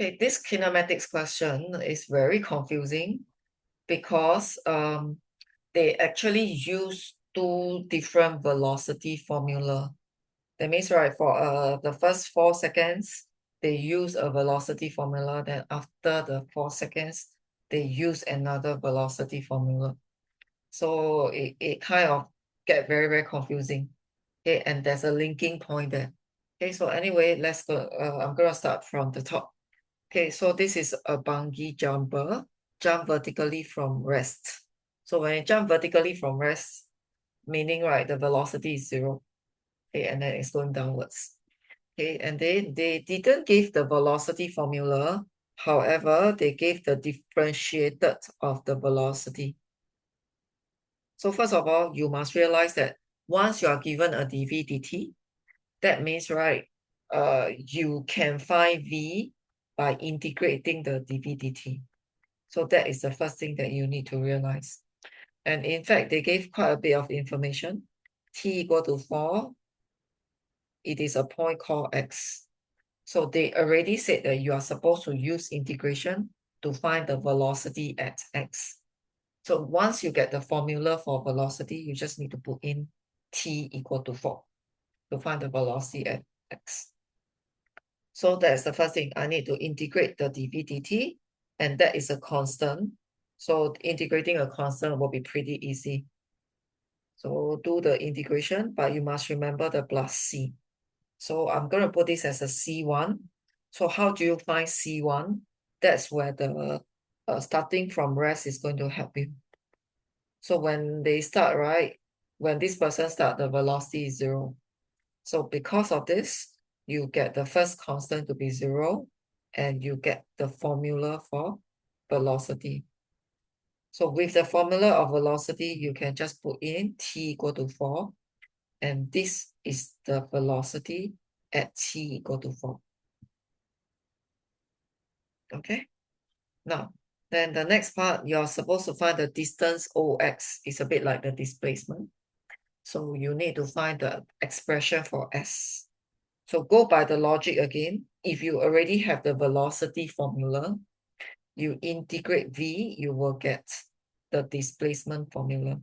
Okay, this kinematics question is very confusing because they actually use two different velocity formula. That means, right, for the first 4 seconds, they use a velocity formula. Then after the 4 seconds, they use another velocity formula. So it kind of get very, very confusing. Okay, and there's a linking point there. Okay, so anyway, let's go. I'm gonna start from the top. Okay, so this is a bungee jumper, jump vertically from rest. So when you jump vertically from rest, meaning, right, the velocity is 0. Okay, and then it's going downwards. Okay, and they didn't give the velocity formula. However, they gave the differentiated of the velocity. So first of all, you must realize that once you are given a dv dt, that means, right, you can find v by integrating the dv dt. So that is the first thing that you need to realize. And in fact, they gave quite a bit of information. T equal to 4, it is a point called x. So they already said that you are supposed to use integration to find the velocity at x. So once you get the formula for velocity, you just need to put in t equal to 4 to find the velocity at x. So that's the first thing. I need to integrate the dv dt, and that is a constant. So integrating a constant will be pretty easy. So do the integration, but you must remember the plus c. So I'm going to put this as a c1. So how do you find c1? That's where the starting from rest is going to help you. So when they start, right, when this person start, the velocity is 0. So because of this, you get the first constant to be 0, and you get the formula for velocity. So with the formula of velocity, you can just put in t equal to 4, and this is the velocity at t equal to 4. Okay, now, then the next part, you're supposed to find the distance OX. It's a bit like the displacement. So you need to find the expression for S. So go by the logic again. If you already have the velocity formula, you integrate V, you will get the displacement formula.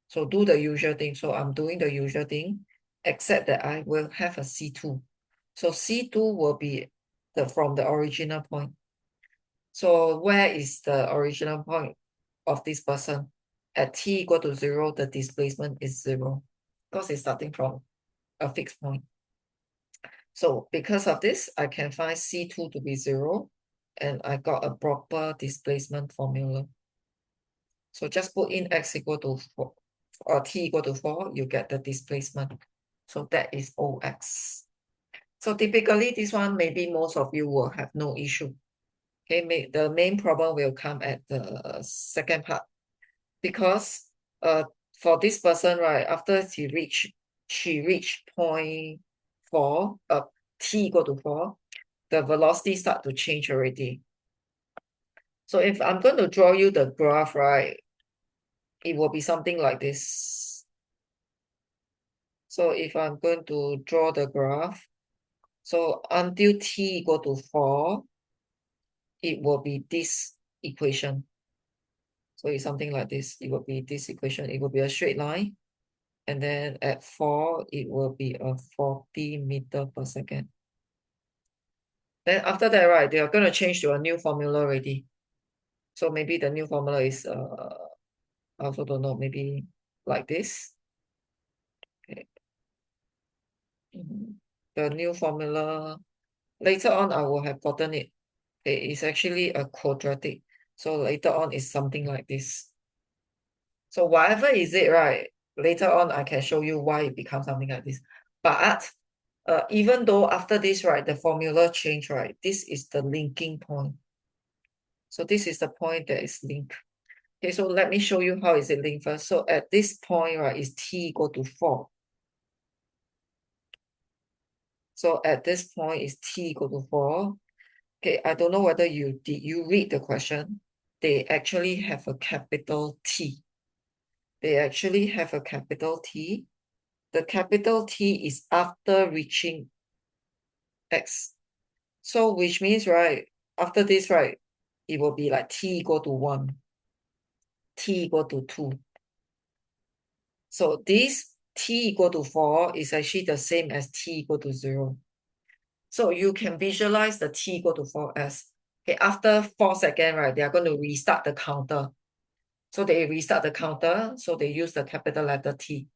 So do the usual thing. So I'm doing the usual thing, except that I will have a C2. So C2 will be from the original point. So where is the original point of this person? At t equal to 0, the displacement is 0 because it's starting from a fixed point. So because of this, I can find C2 to be 0, and I got a proper displacement formula. So just put in x equal to 4, or t equal to 4, you get the displacement. So that is OX. So typically this one, maybe most of you will have no issue. Okay, the main problem will come at the second part, because for this person, right, after she reached point 4, t equal to 4, the velocity start to change already. So if I'm going to draw you the graph, right, it will be something like this. So if I'm going to draw the graph, so until t equal to 4, it will be this equation. So it's something like this. It will be this equation. It will be a straight line. And then at 4, it will be a 40 meter per second. Then after that, right, they are going to change to a new formula already. So maybe the new formula is, I also don't know, maybe like this. Okay. The new formula, later on, I will have gotten it. Okay, it's actually a quadratic. So later on, it's something like this. So whatever is it, right, later on, I can show you why it becomes something like this. But even though after this, right, the formula change, right, this is the linking point. So this is the point that is linked. Okay, so let me show you how is it linked first. So at this point, right, is t equal to 4. So at this point is t equal to 4. Okay, I don't know whether you read the question. They actually have a capital T. They actually have a capital T. The capital T is after reaching X. So which means, right, after this, right, it will be like t equal to 1, t equal to 2. So this t equal to 4 is actually the same as t equal to 0. So you can visualize the t equal to 4 as, okay, after 4 seconds, right, they are going to restart the counter. So they restart the counter, so they use the capital letter T.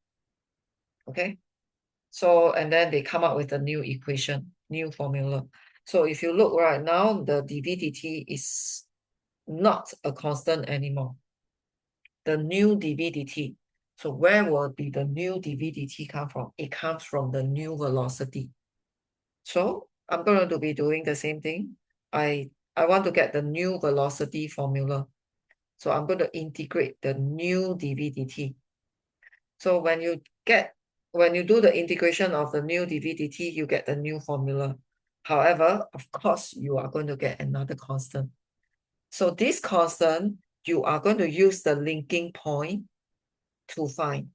Okay? So, and then they come up with a new equation, new formula. So if you look right now, the dv dt is not a constant anymore. The new dv dt. So where will be the new dv dt come from? It comes from the new velocity. So I'm going to be doing the same thing. I want to get the new velocity formula. So I'm going to integrate the new dv dt. So when you do the integration of the new dv dt, you get the new formula. However, of course, you are going to get another constant. So this constant, you are going to use the linking point to find.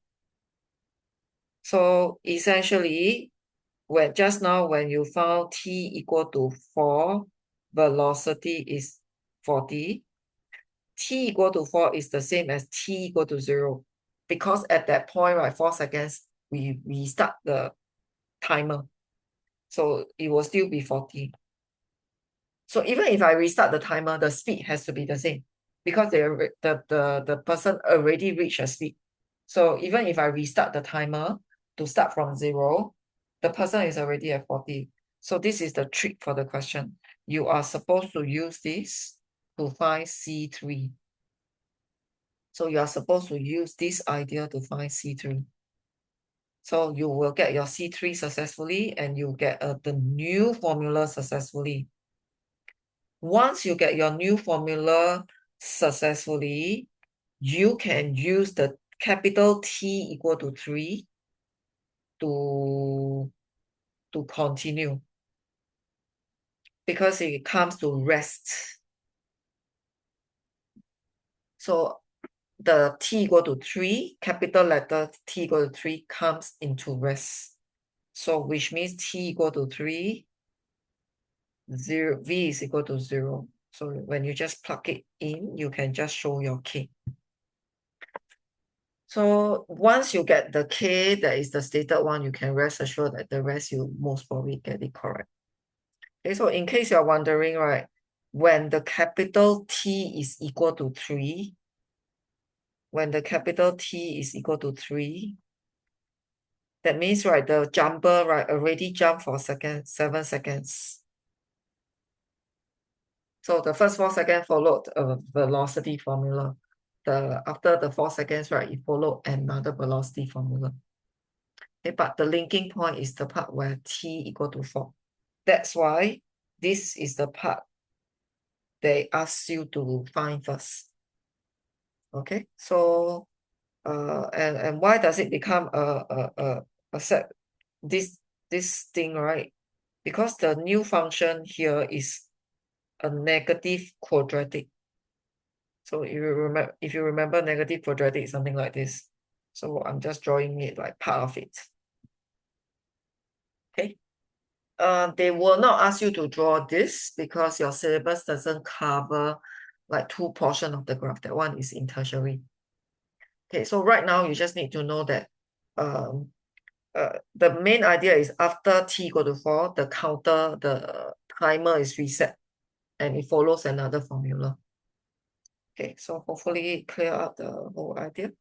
So essentially, just now when you found t equal to 4, velocity is 40. T equal to 4 is the same as t equal to 0. Because at that point, right, 4 seconds, we restart the timer. So it will still be 40. So even if I restart the timer, the speed has to be the same because the person already reached a speed. So even if I restart the timer to start from 0, the person is already at 40. So this is the trick for the question. You are supposed to use this to find C3. So you are supposed to use this idea to find C3. So you will get your C3 successfully and you get the new formula successfully. Once you get your new formula successfully, you can use the capital T equal to 3 to continue because it comes to rest. So the T equal to 3, capital letter T equal to 3 comes into rest. So which means T equal to 3, 0, V is equal to 0. So when you just plug it in, you can just show your K. So once you get the K, that is the stated one, you can rest assured that the rest you most probably get it correct. Okay, so in case you're wondering, right, when the capital T is equal to 3, when the capital T is equal to 3, that means, right, the jumper, right, already jumped for 7 seconds. So the first 4 seconds followed a velocity formula. After the 4 seconds, right, it followed another velocity formula. Okay, but the linking point is the part where T equal to 4. That's why this is the part they ask you to find first. Okay, so and why does it become a set this thing, right? Because the new function here is a negative quadratic. So if you remember negative quadratic is something like this. So I'm just drawing it like part of it. Okay. They will not ask you to draw this because your syllabus doesn't cover like 2 portions of the graph. That one is in tertiary. Okay, so right now you just need to know that the main idea is after t equal to 4, the counter, the timer is reset and it follows another formula. Okay, so hopefully clear up the whole idea.